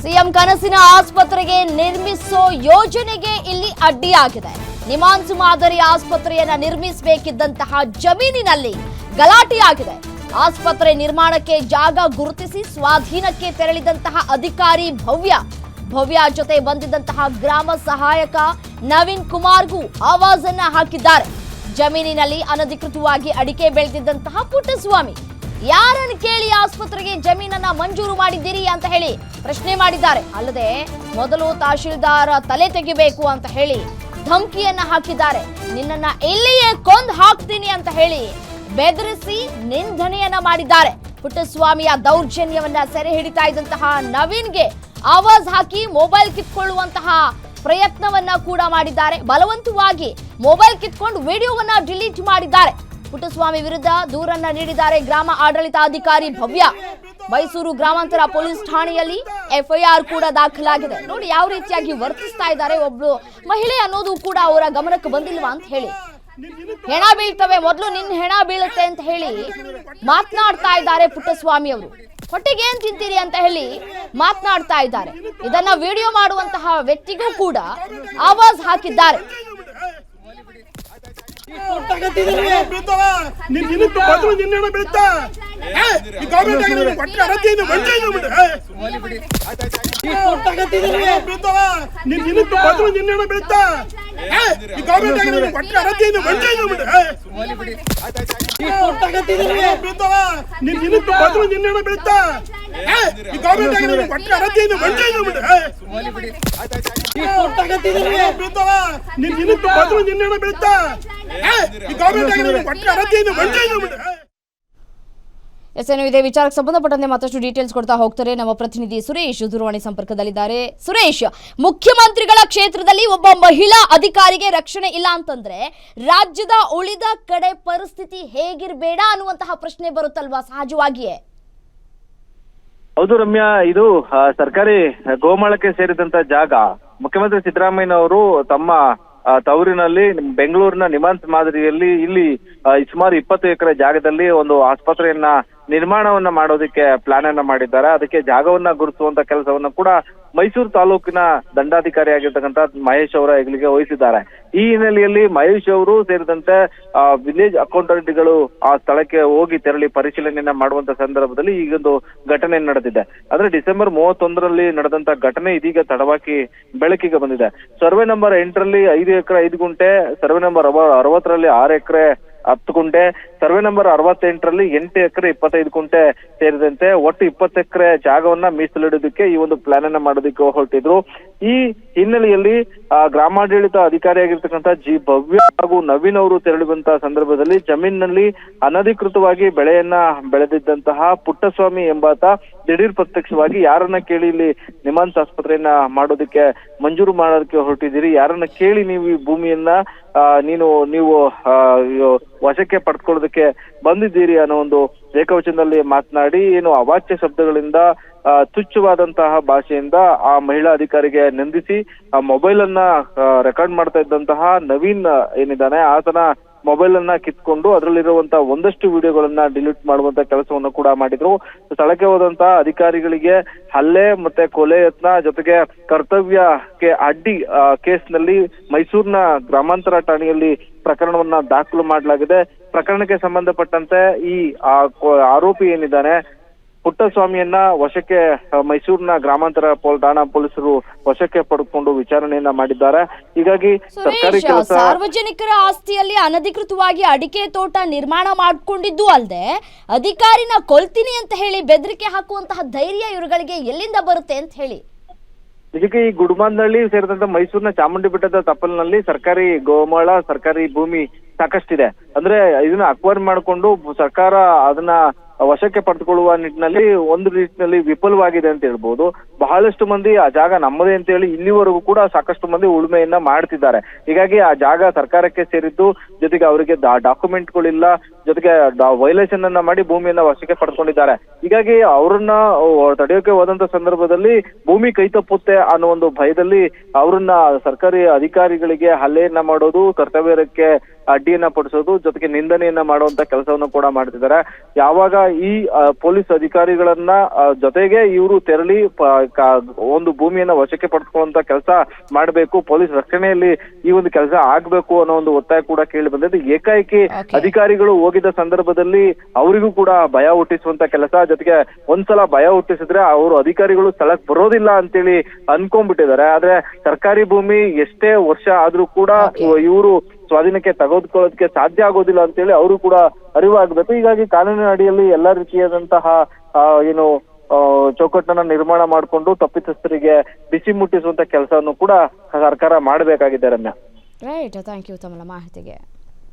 CM ಕನಸಿನ ಆಸ್ಪತ್ರೆಗೆ ನಿರ್ಮಿಸೋ ಯೋಜನೆಗೆ ಇಲ್ಲಿ ಅಡ್ಡಿಯಾಗಿದೆ. ನಿಮಾನ್ಸ್ ಮಾದರಿ ಆಸ್ಪತ್ರೆಯನ್ನ ನಿರ್ಮಿಸಬೇಕಿದ್ದಂತಹ ಜಮೀನಿನಲ್ಲಿ ಗಲಾಟೆಯಾಗಿದೆ. ಆಸ್ಪತ್ರೆ ನಿರ್ಮಾಣಕ್ಕೆ ಜಾಗ ಗುರುತಿಸಿ ಸ್ವಾಧೀನಕ್ಕೆ ತೆರಳಿದಂತಹ ಅಧಿಕಾರಿ ಭವ್ಯ ಜೊತೆ ಬಂದಿದ್ದಂತಹ ಗ್ರಾಮ ಸಹಾಯಕ ನವೀನ್ ಕುಮಾರ್ಗೂ ಆವಾಜನ್ನ ಹಾಕಿದ್ದಾರೆ. ಜಮೀನಿನಲ್ಲಿ ಅನಧಿಕೃತವಾಗಿ ಅಡಿಕೆ ಬೆಳೆದಿದ್ದಂತಹ ಪುಟ್ಟಸ್ವಾಮಿ ಯಾರನ್ನು ಕೇಳಿ ಆಸ್ಪತ್ರೆಗೆ ಜಮೀನನ್ನ ಮಂಜೂರು ಮಾಡಿದ್ದೀರಿ ಅಂತ ಹೇಳಿ ಪ್ರಶ್ನೆ ಮಾಡಿದ್ದಾರೆ. ಅಲ್ಲದೆ ಮೊದಲು ತಹಶೀಲ್ದಾರ್ ತಲೆ ತೆಗಿಬೇಕು ಅಂತ ಹೇಳಿ ಧಮಕಿಯನ್ನ ಹಾಕಿದ್ದಾರೆ. ನಿನ್ನನ್ನ ಇಲ್ಲಿಯೇ ಕೊಂದು ಹಾಕ್ತೀನಿ ಅಂತ ಹೇಳಿ ಬೆದರಿಸಿ ನಿಂದನೆಯನ್ನ ಮಾಡಿದ್ದಾರೆ. ಪುಟ್ಟಸ್ವಾಮಿಯ ದೌರ್ಜನ್ಯವನ್ನ ಸೆರೆ ಹಿಡಿತಾ ಇದ್ದಂತಹ ನವೀನ್ಗೆ ಆವಾಜ್ ಹಾಕಿ ಮೊಬೈಲ್ ಕಿತ್ಕೊಳ್ಳುವಂತಹ ಪ್ರಯತ್ನವನ್ನ ಕೂಡ ಮಾಡಿದ್ದಾರೆ. ಬಲವಂತವಾಗಿ ಮೊಬೈಲ್ ಕಿತ್ಕೊಂಡು ವಿಡಿಯೋವನ್ನ ಡಿಲೀಟ್ ಮಾಡಿದ್ದಾರೆ. ಪುಟ್ಟಸ್ವಾಮಿ ವಿರುದ್ಧ ದೂರನ್ನ ನೀಡಿದ್ದಾರೆ ಗ್ರಾಮ ಆಡಳಿತಾಧಿಕಾರಿ ಭವ್ಯ. ಮೈಸೂರು ಗ್ರಾಮಾಂತರ ಪೊಲೀಸ್ ಠಾಣೆಯಲ್ಲಿ ಎಫ್ಐಆರ್ ಕೂಡ ದಾಖಲಾಗಿದೆ. ನೋಡಿ ಯಾವ ರೀತಿಯಾಗಿ ವರ್ತಿಸ್ತಾ ಇದ್ದಾರೆ. ಒಬ್ಳು ಮಹಿಳೆ ಅನ್ನೋದು ಕೂಡ ಅವರ ಗಮನಕ್ಕೆ ಬಂದಿಲ್ವಾ ಅಂತ ಹೇಳಿ, ಹೆಣ ಬೀಳ್ತವೆ ಮೊದಲು ನಿನ್ನ ಹೆಣ ಬೀಳುತ್ತೆ ಅಂತ ಹೇಳಿ ಮಾತನಾಡ್ತಾ ಇದ್ದಾರೆ ಪುಟ್ಟಸ್ವಾಮಿ ಅವರು. ಹೊಟ್ಟೆಗೆ ಏನ್ ತಿಂತೀರಿ ಅಂತ ಹೇಳಿ ಮಾತನಾಡ್ತಾ ಇದ್ದಾರೆ. ಇದನ್ನ ವಿಡಿಯೋ ಮಾಡುವಂತಹ ವ್ಯಕ್ತಿಗೂ ಕೂಡ ಆವಾಜ್ ಹಾಕಿದ್ದಾರೆ. ಇದೇ ವಿಚಾರಕ್ಕೆ ಸಂಬಂಧಪಟ್ಟಂತೆ ಮತ್ತಷ್ಟು ಡೀಟೇಲ್ಸ್ ಕೊಡ್ತಾ ಹೋಗ್ತಾರೆ ನಮ್ಮ ಪ್ರತಿನಿಧಿ ಸುರೇಶ್ ದೂರವಾಣಿ ಸಂಪರ್ಕದಲ್ಲಿದ್ದಾರೆ. ಸುರೇಶ್, ಮುಖ್ಯಮಂತ್ರಿಗಳ ಕ್ಷೇತ್ರದಲ್ಲಿ ಒಬ್ಬ ಮಹಿಳಾ ಅಧಿಕಾರಿಗೆ ರಕ್ಷಣೆ ಇಲ್ಲ ಅಂತಂದ್ರೆ ರಾಜ್ಯದ ಉಳಿದ ಕಡೆ ಪರಿಸ್ಥಿತಿ ಹೇಗಿರಬೇಡ ಅನ್ನುವಂತಹ ಪ್ರಶ್ನೆ ಬರುತ್ತಲ್ವಾ ಸಹಜವಾಗಿಯೇ? ಹೌದು ರಮ್ಯಾ, ಇದು ಸರ್ಕಾರಿ ಗೋಮಾಳಕ್ಕೆ ಸೇರಿದಂತ ಜಾಗ. ಮುಖ್ಯಮಂತ್ರಿ ಸಿದ್ದರಾಮಯ್ಯನವರು ತಮ್ಮ ತವರಿನಲ್ಲಿ ಬೆಂಗಳೂರಿನ ನಿಮಾನ್ಸ್ ಮಾದರಿಯಲ್ಲಿ ಇಲ್ಲಿ ಸುಮಾರು 20 ಎಕರೆ ಜಾಗದಲ್ಲಿ ಒಂದು ಆಸ್ಪತ್ರೆಯನ್ನ ನಿರ್ಮಾಣವನ್ನ ಮಾಡೋದಕ್ಕೆ ಪ್ಲಾನ್ ಅನ್ನ ಮಾಡಿದ್ದಾರೆ. ಅದಕ್ಕೆ ಜಾಗವನ್ನ ಗುರುತಿಸುವಂತ ಕೆಲಸವನ್ನ ಕೂಡ ಮೈಸೂರು ತಾಲೂಕಿನ ದಂಡಾಧಿಕಾರಿಯಾಗಿರ್ತಕ್ಕಂಥ ಮಹೇಶ್ ಅವರ ಹೆಗಲಿಗೆ ವಹಿಸಿದ್ದಾರೆ. ಈ ಹಿನ್ನೆಲೆಯಲ್ಲಿ ಮಹೇಶ್ ಅವರು ಸೇರಿದಂತೆ ವಿಲೇಜ್ ಅಕೌಂಟೆಂಟ್ಗಳು ಆ ಸ್ಥಳಕ್ಕೆ ಹೋಗಿ ತೆರಳಿ ಪರಿಶೀಲನೆಯನ್ನ ಮಾಡುವಂತ ಸಂದರ್ಭದಲ್ಲಿ ಈಗೊಂದು ಘಟನೆ ನಡೆದಿದೆ. ಅಂದ್ರೆ ಡಿಸೆಂಬರ್ 31ರಲ್ಲಿ ನಡೆದಂತ ಘಟನೆ ಇದೀಗ ತಡವಾಗಿ ಬೆಳಕಿಗೆ ಬಂದಿದೆ. ಸರ್ವೆ ನಂಬರ್ 8ರಲ್ಲಿ 5 ಎಕರೆ 5 ಗುಂಟೆ, ಸರ್ವೆ ನಂಬರ್ 60ರಲ್ಲಿ 6 ಎಕರೆ 10 ಗುಂಟೆ, ಸರ್ವೆ ನಂಬರ್ 68ರಲ್ಲಿ 8 ಎಕರೆ 25 ಗುಂಟೆ ಸೇರಿದಂತೆ ಒಟ್ಟು 20 ಎಕರೆ ಜಾಗವನ್ನ ಮೀಸಲಿಡೋದಕ್ಕೆ ಈ ಒಂದು ಪ್ಲಾನ್ ಅನ್ನ ಮಾಡೋದಕ್ಕೆ ಹೊರಟಿದ್ರು. ಈ ಹಿನ್ನೆಲೆಯಲ್ಲಿ ಗ್ರಾಮಾಡಳಿತ ಅಧಿಕಾರಿಯಾಗಿರ್ತಕ್ಕಂಥ ಭವ್ಯ ಹಾಗೂ ನವೀನ್ ಅವರು ತೆರಳುವಂತಹ ಸಂದರ್ಭದಲ್ಲಿ ಜಮೀನಿನಲ್ಲಿ ಅನಧಿಕೃತವಾಗಿ ಬೆಳೆಯನ್ನ ಬೆಳೆದಿದ್ದಂತಹ ಪುಟ್ಟಸ್ವಾಮಿ ಎಂಬಾತ ದಿಢೀರ್ ಪ್ರತ್ಯಕ್ಷವಾಗಿ ಯಾರನ್ನ ಕೇಳಿ ಇಲ್ಲಿ ನಿಮಾನ್ಸ್ ಆಸ್ಪತ್ರೆಯನ್ನ ಮಾಡೋದಕ್ಕೆ ಮಂಜೂರು ಮಾಡೋದಕ್ಕೆ ಹೊರಟಿದ್ದೀರಿ, ಯಾರನ್ನ ಕೇಳಿ ನೀವು ಈ ಭೂಮಿಯನ್ನ ನೀವು ವಶಕ್ಕೆ ಪಡ್ಕೊಳ್ಳೋದಕ್ಕೆ ಬಂದಿದ್ದೀರಿ ಅನ್ನೋ ಒಂದು ಏಕವಚನದಲ್ಲಿ ಮಾತನಾಡಿ ಏನು ಅವಾಚ್ಯ ಶಬ್ದಗಳಿಂದ ತುಚ್ಛವಾದಂತಹ ಭಾಷೆಯಿಂದ ಆ ಮಹಿಳಾ ಅಧಿಕಾರಿಗೆ ನಿಂದಿಸಿ ಆ ಮೊಬೈಲ್ ಅನ್ನ ರೆಕಾರ್ಡ್ ಮಾಡ್ತಾ ಇದ್ದಂತಹ ನವೀನ್ ಏನಿದ್ದಾನೆ ಆತನ ಮೊಬೈಲ್ ಅನ್ನ ಕಿತ್ಕೊಂಡು ಅದರಲ್ಲಿರುವಂತಹ ಒಂದಷ್ಟು ವಿಡಿಯೋಗಳನ್ನ ಡಿಲೀಟ್ ಮಾಡುವಂತ ಕೆಲಸವನ್ನು ಕೂಡ ಮಾಡಿದ್ರು. ಸ್ಥಳಕ್ಕೆ ಹೋದಂತಹ ಅಧಿಕಾರಿಗಳಿಗೆ ಹಲ್ಲೆ ಮತ್ತೆ ಕೊಲೆ ಯತ್ನ ಜೊತೆಗೆ ಕರ್ತವ್ಯಕ್ಕೆ ಅಡ್ಡಿ ಕೇಸ್ನಲ್ಲಿ ಮೈಸೂರಿನ ಗ್ರಾಮಾಂತರ ಠಾಣೆಯಲ್ಲಿ ಪ್ರಕರಣವನ್ನ ದಾಖಲು ಮಾಡಲಾಗಿದೆ. ಪ್ರಕರಣಕ್ಕೆ ಸಂಬಂಧಪಟ್ಟಂತೆ ಈ ಆರೋಪಿ ಏನಿದ್ದಾನೆ ಪುಟ್ಟಸ್ವಾಮಿಯನ್ನ ವಶಕ್ಕೆ ಮೈಸೂರಿನ ಗ್ರಾಮಾಂತರ ಠಾಣಾ ಪೊಲೀಸರು ವಶಕ್ಕೆ ಪಡೆದುಕೊಂಡು ವಿಚಾರಣೆಯನ್ನ ಮಾಡಿದ್ದಾರೆ. ಹೀಗಾಗಿ ಸರ್ಕಾರಿ ಸಾರ್ವಜನಿಕರ ಆಸ್ತಿಯಲ್ಲಿ ಅನಧಿಕೃತವಾಗಿ ಅಡಿಕೆ ತೋಟ ನಿರ್ಮಾಣ ಮಾಡ್ಕೊಂಡಿದ್ದು ಅಲ್ಲದೆ ಅಧಿಕಾರಿನ ಕೊಲ್ತೀನಿ ಅಂತ ಹೇಳಿ ಬೆದರಿಕೆ ಹಾಕುವಂತಹ ಧೈರ್ಯ ಇವರುಗಳಿಗೆ ಎಲ್ಲಿಂದ ಬರುತ್ತೆ ಅಂತ ಹೇಳಿ? ಇದಕ್ಕೆ ಈ ಗುಡುಮಾನಹಳ್ಳಿ ಸೇರಿದಂತ ಮೈಸೂರಿನ ಚಾಮುಂಡಿ ಬೆಟ್ಟದ ತಪ್ಪಲಿನಲ್ಲಿ ಸರ್ಕಾರಿ ಗೋಮಾಳ ಸರ್ಕಾರಿ ಭೂಮಿ ಸಾಕಷ್ಟಿದೆ. ಅಂದ್ರೆ ಇದನ್ನ ಅಕ್ವೈರ್ ಮಾಡಿಕೊಂಡು ಸರ್ಕಾರ ಅದನ್ನ ವಶಕ್ಕೆ ಪಡೆದುಕೊಳ್ಳುವ ನಿಟ್ಟಿನಲ್ಲಿ ಒಂದು ನಿಟ್ಟಿನಲ್ಲಿ ವಿಫಲವಾಗಿದೆ ಅಂತ ಹೇಳ್ಬೋದು. ಬಹಳಷ್ಟು ಮಂದಿ ಆ ಜಾಗ ನಮ್ಮದೇ ಅಂತ ಹೇಳಿ ಇಲ್ಲಿವರೆಗೂ ಕೂಡ ಸಾಕಷ್ಟು ಮಂದಿ ಉಳುಮೆಯನ್ನ ಮಾಡ್ತಿದ್ದಾರೆ. ಹೀಗಾಗಿ ಆ ಜಾಗ ಸರ್ಕಾರಕ್ಕೆ ಸೇರಿದ್ದು, ಜೊತೆಗೆ ಅವರಿಗೆ ಡಾಕ್ಯುಮೆಂಟ್ಗಳಿಲ್ಲ, ಜೊತೆಗೆ ವೈಲೇಷನ್ ಅನ್ನ ಮಾಡಿ ಭೂಮಿಯನ್ನ ವಶಕ್ಕೆ ಪಡ್ಕೊಂಡಿದ್ದಾರೆ. ಹೀಗಾಗಿ ಅವರನ್ನ ತಡೆಯೋಕೆ ಹೋದಂತ ಸಂದರ್ಭದಲ್ಲಿ ಭೂಮಿ ಕೈ ತಪ್ಪುತ್ತೆ ಅನ್ನೋ ಒಂದು ಭಯದಲ್ಲಿ ಅವರನ್ನ ಸರ್ಕಾರಿ ಅಧಿಕಾರಿಗಳಿಗೆ ಹಲ್ಲೆಯನ್ನ ಮಾಡೋದು, ಕರ್ತವ್ಯಕ್ಕೆ ಅಡ್ಡಿಯನ್ನ ಪಡಿಸೋದು ಜೊತೆಗೆ ನಿಂದನೆಯನ್ನ ಮಾಡುವಂತ ಕೆಲಸವನ್ನು ಕೂಡ ಮಾಡ್ತಿದ್ದಾರೆ. ಯಾವಾಗ ಈ ಪೊಲೀಸ್ ಅಧಿಕಾರಿಗಳನ್ನ ಜೊತೆಗೆ ಇವರು ತೆರಳಿ ಒಂದು ಭೂಮಿಯನ್ನ ವಶಕ್ಕೆ ಪಡೆದುಕೊಳ್ಳುವಂತ ಕೆಲಸ ಮಾಡಬೇಕು, ಪೊಲೀಸ್ ರಕ್ಷಣೆಯಲ್ಲಿ ಈ ಒಂದು ಕೆಲಸ ಆಗ್ಬೇಕು ಅನ್ನೋ ಒಂದು ಒತ್ತಾಯ ಕೂಡ ಕೇಳಿ ಬಂದಿದೆ. ಏಕಾಏಕಿ ಅಧಿಕಾರಿಗಳು ಹೋಗಿದ್ದ ಸಂದರ್ಭದಲ್ಲಿ ಅವರಿಗೂ ಕೂಡ ಭಯ ಹುಟ್ಟಿಸುವಂತ ಕೆಲಸ, ಜೊತೆಗೆ ಒಂದ್ಸಲ ಭಯ ಹುಟ್ಟಿಸಿದ್ರೆ ಅವರು ಅಧಿಕಾರಿಗಳು ಸ್ಥಳಕ್ಕೆ ಬರೋದಿಲ್ಲ ಅಂತೇಳಿ ಅನ್ಕೊಂಡ್ಬಿಟ್ಟಿದ್ದಾರೆ. ಆದ್ರೆ ಸರ್ಕಾರಿ ಭೂಮಿ ಎಷ್ಟೇ ವರ್ಷ ಆದ್ರೂ ಕೂಡ ಇವರು ಸ್ವಾಧೀನಕ್ಕೆ ತೆಗೆದುಕೊಳ್ಳೋದಕ್ಕೆ ಸಾಧ್ಯ ಆಗೋದಿಲ್ಲ ಅಂತೇಳಿ ಅವರು ಕೂಡ ಅರಿವಾಗಬೇಕು. ಹೀಗಾಗಿ ಕಾನೂನಿನ ಅಡಿಯಲ್ಲಿ ಎಲ್ಲಾ ರೀತಿಯಾದಂತಹ ಏನು ಚೌಕಟ್ಟನ್ನ ನಿರ್ಮಾಣ ಮಾಡಿಕೊಂಡು ತಪ್ಪಿತಸ್ಥರಿಗೆ ಬಿಸಿ ಮುಟ್ಟಿಸುವಂತ ಕೆಲಸವನ್ನು ಕೂಡ ಸರ್ಕಾರ ಮಾಡಬೇಕಾಗಿದೆ. ರಮ್ಯಾ, ರೈಟ್, ಥ್ಯಾಂಕ್ ಯು ತಮ್ಮ ಮಾಹಿತಿಗೆ.